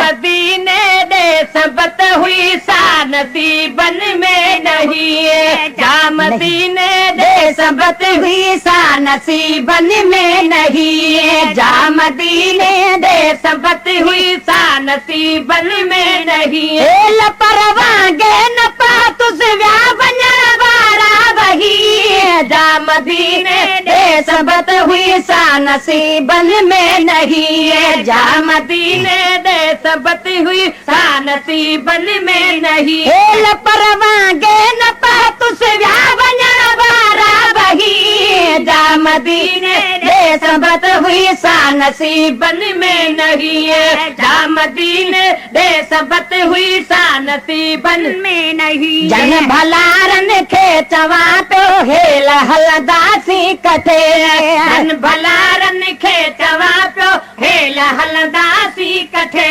मदीने दे सबत हुई सा नसीबन में नहीं है। जा मदीने दे सबत हुई सा नसीबन में नहीं है। जा मदीने दे सबत हुई सा नसीबन में नहीं है। लपरवांगे न पा तुस व्या वञण वारा वही। जा मदीने दे सबत हुई सा नसीबन में नहीं है। जा मदीने दे सबत हुई सा नसीबन में नहीं है। लपरवांगे न पा तुस व्या वञण वारा वही। जा मदीने दे सबत हुई सा नसीबन में नहीं है। जा मदीने दे सबत हुई सा नसीबन में नहीं। जन भलारन खे चवा तो हेल हलदासी कथे। जन भलारन खे चवा पियो हेल हलदासी कथे।